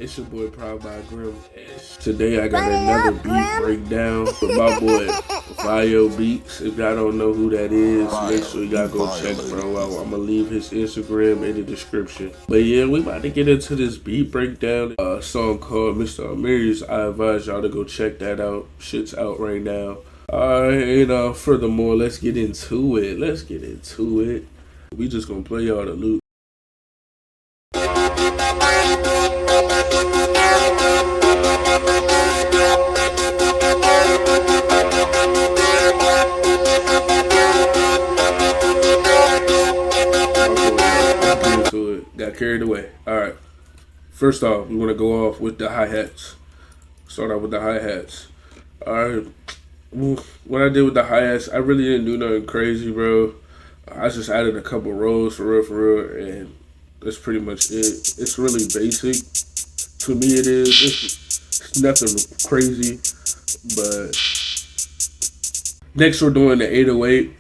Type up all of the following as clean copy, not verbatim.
It's your boy Proud by Grim. Today I got another beat breakdown with my boy Vio Beats. If y'all don't know who that is, make sure y'all go check bro out. I'm gonna leave his Instagram in the description. But yeah, we about to get into this beat breakdown. A song called MR.AMIRI's. I advise y'all to go check that out. Shit's out right now. Alright, and furthermore, let's get into it. We just gonna play y'all the loop. Got carried away. Alright. First off, we want to go off with the hi-hats. Start out with the hi-hats. Alright. What I did with the hi-hats, I really didn't do nothing crazy, bro. I just added a couple rolls for real, and that's pretty much it. It's really basic. To me it is. It's nothing crazy. But next we're doing the 808.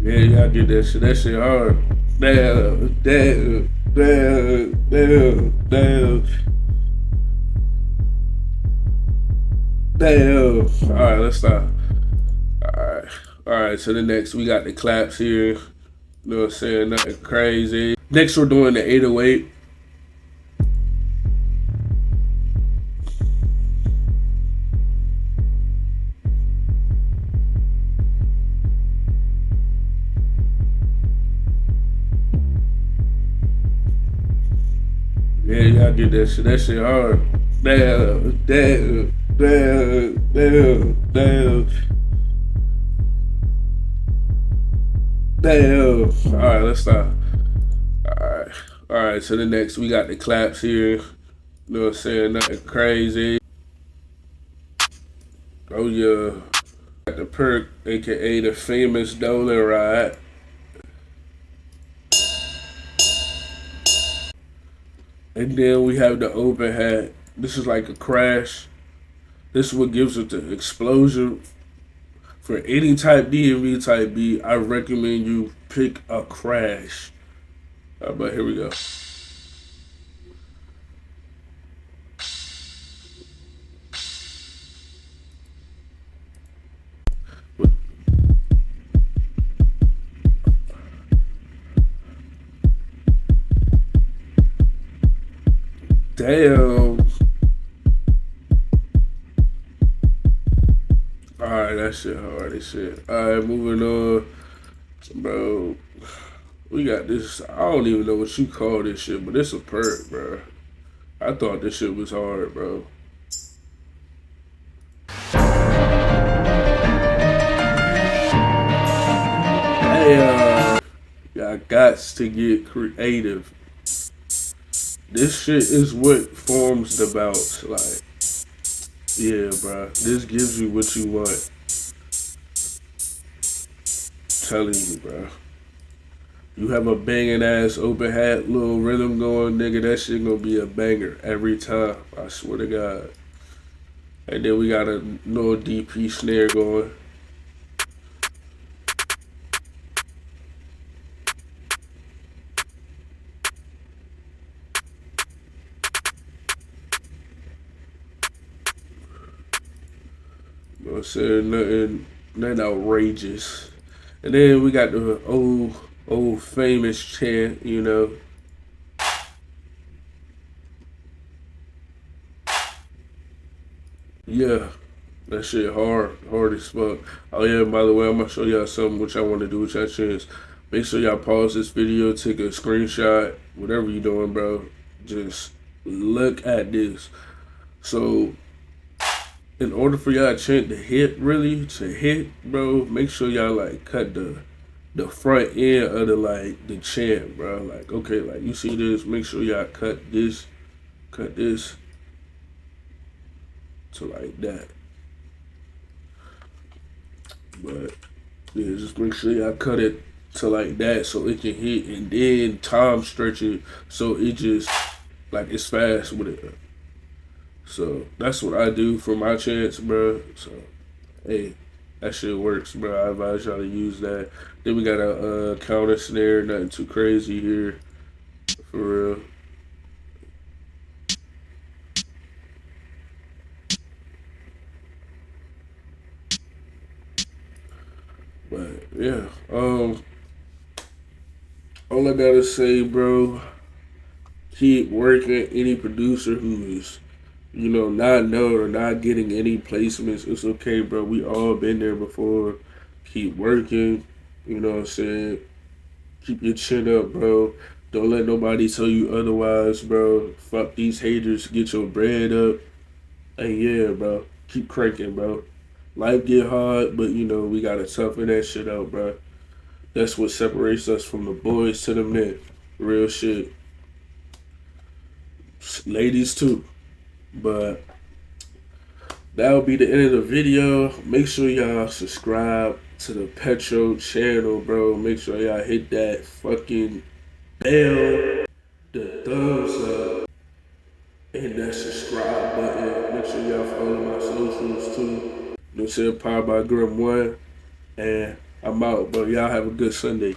Yeah, y'all get that shit. That shit hard. Damn. Alright, let's stop. Alright, so the next we got the claps here. You know what I'm saying? Nothing crazy. Next we're doing the 808. Yeah, y'all get that shit. That shit hard. Damn. Alright, let's stop. Alright, so the next we got the claps here. You know what I'm saying? Nothing crazy. Oh yeah. Got the perk, aka the famous Dolan ride. And then we have the open hat. This is like a crash. This is what gives it the explosion. For any type D&V type beat, I recommend you pick a crash. But here we go. Damn. Alright, that shit hard as shit. Alright, moving on. Bro, we got this. I don't even know what you call this shit, but it's a perk, bro. I thought this shit was hard, bro. Hey, y'all gots to get creative. This shit is what forms the bounce. Like, yeah, bro. This gives you what you want. I'm telling you, bro. You have a banging ass open hat, little rhythm going, nigga. That shit gonna be a banger every time. I swear to God. And then we got a little DP snare going. You know what I'm saying? Nothing outrageous. And then we got the old famous chant, you know. Yeah, that shit hard as fuck. Oh yeah, by the way, I'm gonna show y'all something which I want to do with y'all chance. Make sure y'all pause this video, take a screenshot, whatever you doing, bro. Just look at this. So, in order for y'all chant to hit, bro, make sure y'all like cut the front end of the chant, bro. Like, okay, like you see this, make sure y'all cut this to like that. But yeah, just make sure y'all cut it to like that so it can hit, and then time stretch it so it just like it's fast with it. So that's what I do for my chance, bro. So hey, that shit works, bro. I advise y'all to use that. Then we got a counter snare, nothing too crazy here, for real. But yeah, all I gotta say, bro, keep working. Any producer who is, not known or not getting any placements, it's okay, bro. We all been there before. Keep working. You know what I'm saying? Keep your chin up, bro. Don't let nobody tell you otherwise, bro. Fuck these haters. Get your bread up. And yeah, bro. Keep cranking, bro. Life get hard, but we gotta toughen that shit out, bro. That's what separates us from the boys to the men. Real shit. Ladies too. But that'll be the end of the video. Make sure y'all subscribe to the Petro channel, bro. Make sure y'all hit that fucking bell, the thumbs up, and that subscribe button. Make sure y'all follow my socials too. You know what I'm saying? Powered by Grim One. And I'm out, bro. Y'all have a good Sunday.